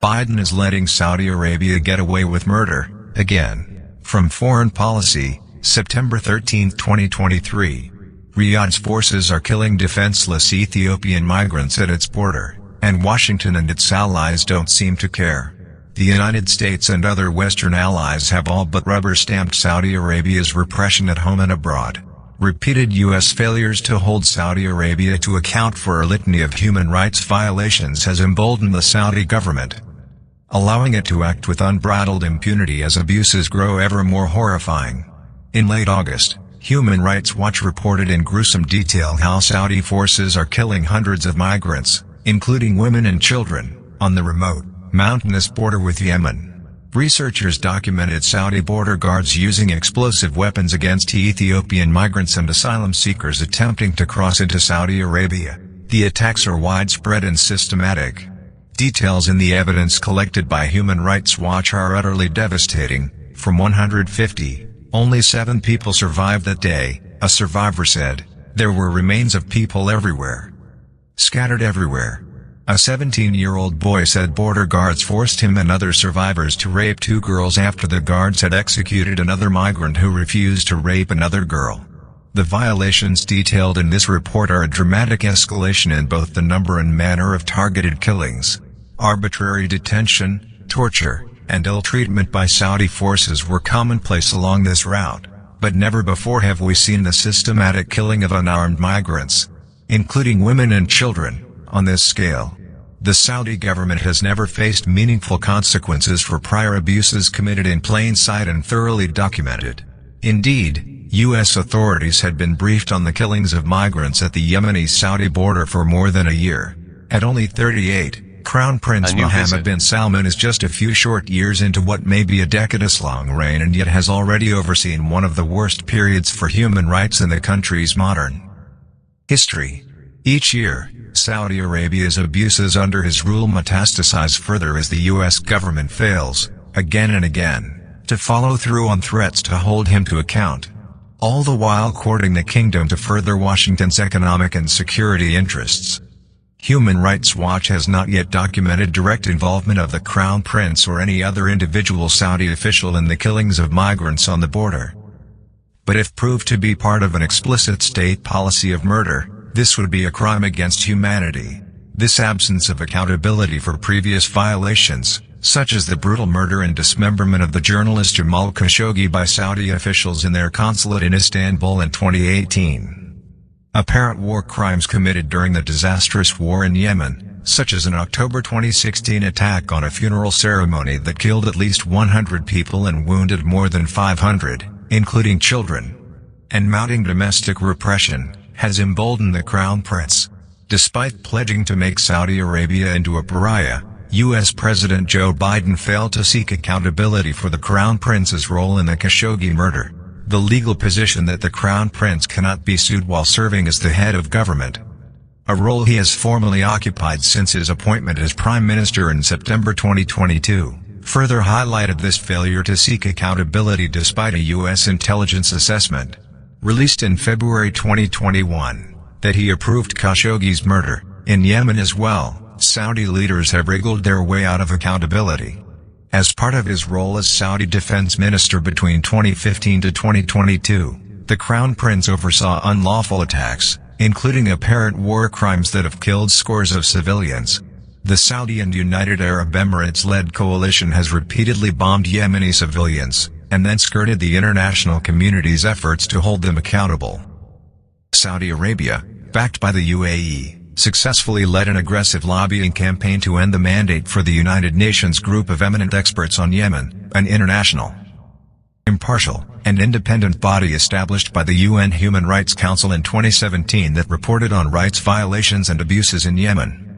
Biden is letting Saudi Arabia get away with murder, again. From Foreign Policy, September 13, 2023. Riyadh's forces are killing defenseless Ethiopian migrants at its border, and Washington and its allies don't seem to care. The United States and other Western allies have all but rubber-stamped Saudi Arabia's repression at home and abroad. Repeated U.S. failures to hold Saudi Arabia to account for a litany of human rights violations has emboldened the Saudi government, allowing it to act with unbridled impunity as abuses grow ever more horrifying. In late August, Human Rights Watch reported in gruesome detail how Saudi forces are killing hundreds of migrants, including women and children, on the remote, mountainous border with Yemen. Researchers documented Saudi border guards using explosive weapons against Ethiopian migrants and asylum seekers attempting to cross into Saudi Arabia. The attacks are widespread and systematic. Details in the evidence collected by Human Rights Watch are utterly devastating. From 150, only 7 people survived that day, a survivor said. There were remains of people everywhere. Scattered everywhere. A 17-year-old boy said border guards forced him and other survivors to rape 2 girls after the guards had executed another migrant who refused to rape another girl. The violations detailed in this report are a dramatic escalation in both the number and manner of targeted killings. Arbitrary detention, torture, and ill-treatment by Saudi forces were commonplace along this route, but never before have we seen the systematic killing of unarmed migrants, including women and children, on this scale. The Saudi government has never faced meaningful consequences for prior abuses committed in plain sight and thoroughly documented. Indeed, U.S. authorities had been briefed on the killings of migrants at the Yemeni-Saudi border for more than a year. At only 38, Crown Prince Mohammed bin Salman is just a few short years into what may be a decades-long reign and yet has already overseen one of the worst periods for human rights in the country's modern history. Each year, Saudi Arabia's abuses under his rule metastasize further as the U.S. government fails, again and again, to follow through on threats to hold him to account, all the while courting the kingdom to further Washington's economic and security interests. Human Rights Watch has not yet documented direct involvement of the Crown Prince or any other individual Saudi official in the killings of migrants on the border. But if proved to be part of an explicit state policy of murder, this would be a crime against humanity. This absence of accountability for previous violations, such as the brutal murder and dismemberment of the journalist Jamal Khashoggi by Saudi officials in their consulate in Istanbul in 2018. Apparent war crimes committed during the disastrous war in Yemen, such as an October 2016 attack on a funeral ceremony that killed at least 100 people and wounded more than 500, including children, and mounting domestic repression, has emboldened the Crown Prince. Despite pledging to make Saudi Arabia into a pariah, U.S. President Joe Biden failed to seek accountability for the Crown Prince's role in the Khashoggi murder. The legal position that the Crown Prince cannot be sued while serving as the head of government, a role he has formally occupied since his appointment as Prime Minister in September 2022, further highlighted this failure to seek accountability despite a U.S. intelligence assessment, released in February 2021, that he approved Khashoggi's murder. In Yemen as well, Saudi leaders have wriggled their way out of accountability. As part of his role as Saudi defense minister between 2015 to 2022, the Crown Prince oversaw unlawful attacks, including apparent war crimes that have killed scores of civilians. The Saudi and United Arab Emirates-led coalition has repeatedly bombed Yemeni civilians, and then skirted the international community's efforts to hold them accountable. Saudi Arabia, backed by the UAE, successfully led an aggressive lobbying campaign to end the mandate for the United Nations Group of Eminent Experts on Yemen, an international, impartial, and independent body established by the UN Human Rights Council in 2017 that reported on rights violations and abuses in Yemen.